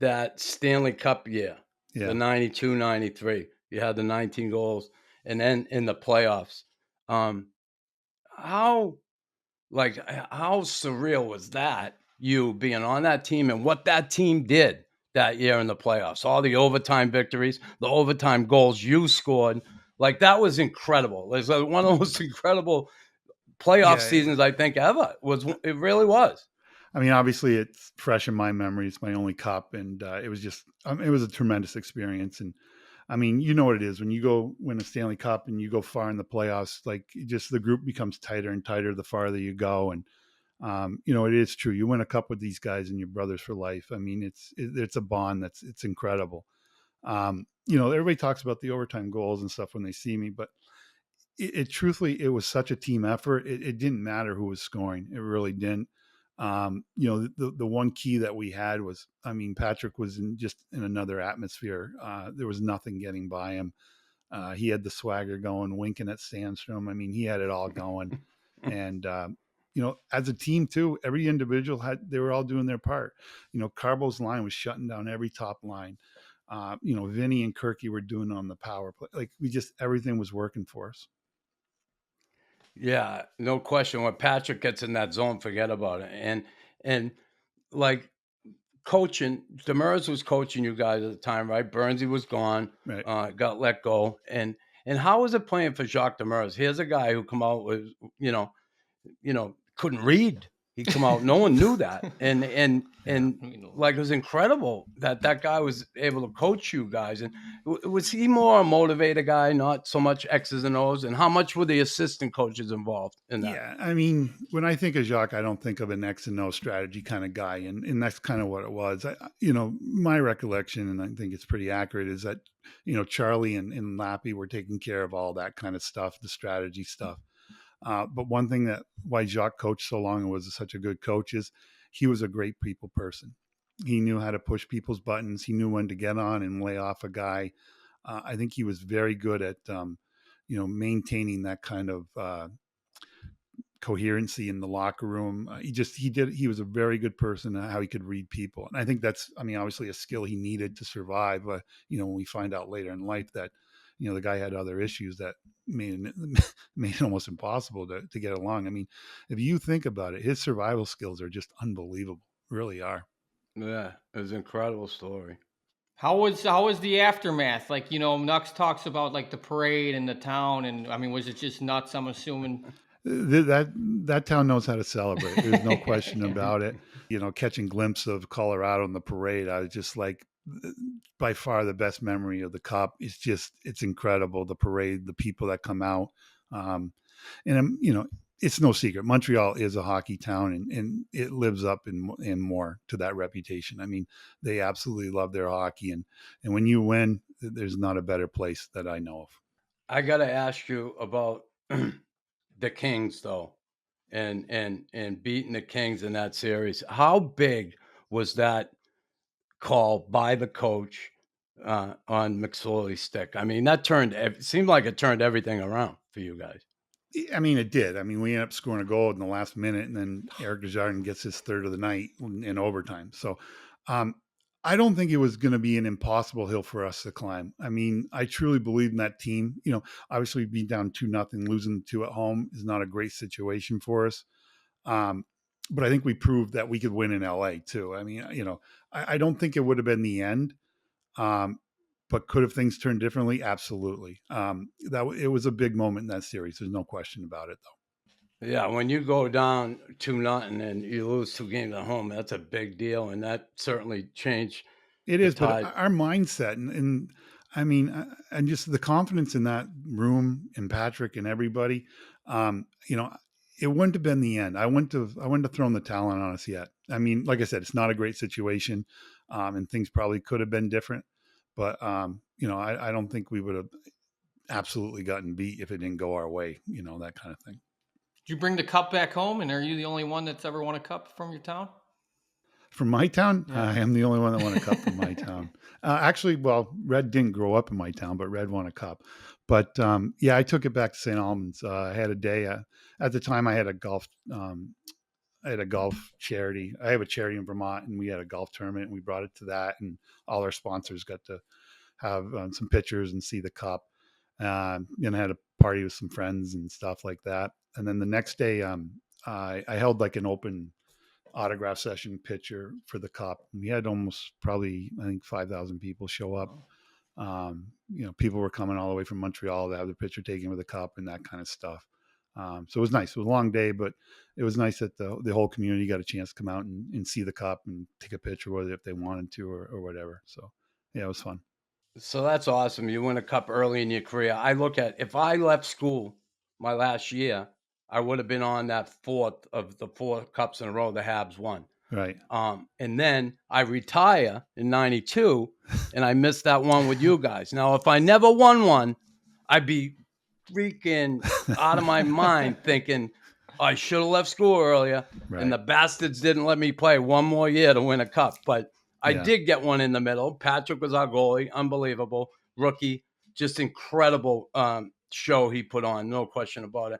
that Stanley Cup year, the Yeah. 92, 93. You had the 19 goals, and then in the playoffs. Um, how how surreal was that, you being on that team and what that team did that year in the playoffs? All the overtime victories, the overtime goals you scored, like, that was incredible. It was, one of the most incredible playoff Yeah. seasons I think ever. It really was. I mean, obviously, it's fresh in my memory. It's my only cup, and it was just it was a tremendous experience. And I mean, you know what it is when you go win a Stanley Cup and you go far in the playoffs. Like, just the group becomes tighter and tighter the farther you go. And you know, it is true. You win a cup with these guys and your brothers for life. I mean, it's a bond it's incredible. You know, everybody talks about the overtime goals and stuff when they see me, but it truthfully, it was such a team effort. It didn't matter who was scoring. It really didn't. You know, the one key that we had was, I mean, Patrick was in another atmosphere. There was nothing getting by him. He had the swagger going, winking at Sandstrom. I mean, he had it all going. And, you know, as a team too, every individual they were all doing their part. You know, Carbo's line was shutting down every top line. You know, Vinny and Kirky were doing on the power play. Like, everything was working for us. Yeah, no question. When Patrick gets in that zone, forget about it. And like, coaching, Demers was coaching you guys at the time, right? Bernsey was gone, Right. got let go. And how was it playing for Jacques Demers? Here's a guy who come out with, couldn't read. He'd come out, no one knew that. Yeah. And like, it was incredible that that guy was able to coach you guys. And was he more a motivator guy, not so much X's and O's? And how much were the assistant coaches involved in that? Yeah, I mean, when I think of Jacques, I don't think of an X and O strategy kind of guy, and that's kind of what it was. You know, my recollection, and I think it's pretty accurate, is that you know Charlie and Lappy were taking care of all that kind of stuff, the strategy stuff. But one thing that why Jacques coached so long and was such a good coach is he was a great people person. He knew how to push people's buttons. He knew when to get on and lay off a guy. I think he was very good at you know maintaining that kind of coherency in the locker room. He was a very good person at how he could read people. And I think that's, I mean, obviously a skill he needed to survive. You know, when we find out later in life that, you know, the guy had other issues that made it almost impossible to get along. I mean, if you think about it, his survival skills are just unbelievable, really are. Yeah, it was an incredible story. How was the aftermath? Like, Nux talks about like the parade in the town, and I mean, was it just nuts? I'm assuming. That town knows how to celebrate. There's no question about it. You know, catching glimpse of Colorado in the parade, I was just like, by far the best memory of the Cup. It's incredible. The parade, the people that come out, um, and you know, it's no secret. Montreal is a hockey town, and it lives up and more to that reputation. I mean, they absolutely love their hockey, and when you win, there's not a better place that I know of. I got to ask you about the Kings, though, and beating the Kings in that series. How big was that call by the coach on McSorley's stick? I mean, it seemed like it turned everything around for you guys. I mean, it did. I mean, we ended up scoring a goal in the last minute, and then Eric Desjardins gets his third of the night in overtime. So, um, I don't think it was going to be an impossible hill for us to climb. I mean, I truly believe in that team. You know, obviously being down 2-0, losing two at home is not a great situation for us. Um, but I think we proved that we could win in LA too. I mean, you know, I don't think it would have been the end. Um, but could have things turned differently? Absolutely. It was a big moment in that series. There's no question about it, though. Yeah, when you go down 2-0 and you lose two games at home, that's a big deal, and that certainly changed It the is, but tide. our mindset and I mean, and just the confidence in that room and Patrick and everybody, you know, it wouldn't have been the end. I wouldn't have thrown the towel on us yet. I mean, like I said, it's not a great situation, and things probably could have been different, but you know, I don't think we would have absolutely gotten beat if it didn't go our way. You know, that kind of thing. Did you bring the cup back home, and are you the only one that's ever won a cup from your town? From my town, Yeah. I am the only one that won a cup from my town. Actually, well, Red didn't grow up in my town, but Red won a cup. But yeah, I took it back to St. Albans. I had a day. At the time, I had a golf a golf charity. I have a charity in Vermont, and we had a golf tournament, and we brought it to that, and all our sponsors got to have some pictures and see the cup. And I had a party with some friends and stuff like that. And then the next day, I held like an open autograph session picture for the cup. We had almost probably, I think, 5,000 people show up. People were coming all the way from Montreal to have their picture taken with the cup and that kind of stuff. So it was nice. It was a long day, but it was nice that the whole community got a chance to come out and see the cup and take a picture with it if they wanted to or whatever. So yeah, it was fun. So that's awesome. You win a cup early in your career. I look at if I left school my last year, I would have been on that fourth of the 4 cups in a row the Habs won. Right. And then I retire in 92 and I missed that one with you guys. Now, if I never won one, I'd be freaking out of my mind thinking I should have left school earlier Right. and the bastards didn't let me play one more year to win a cup. But I Yeah. did get one in the middle. Patrick was our goalie, unbelievable rookie, just incredible show he put on, no question about it.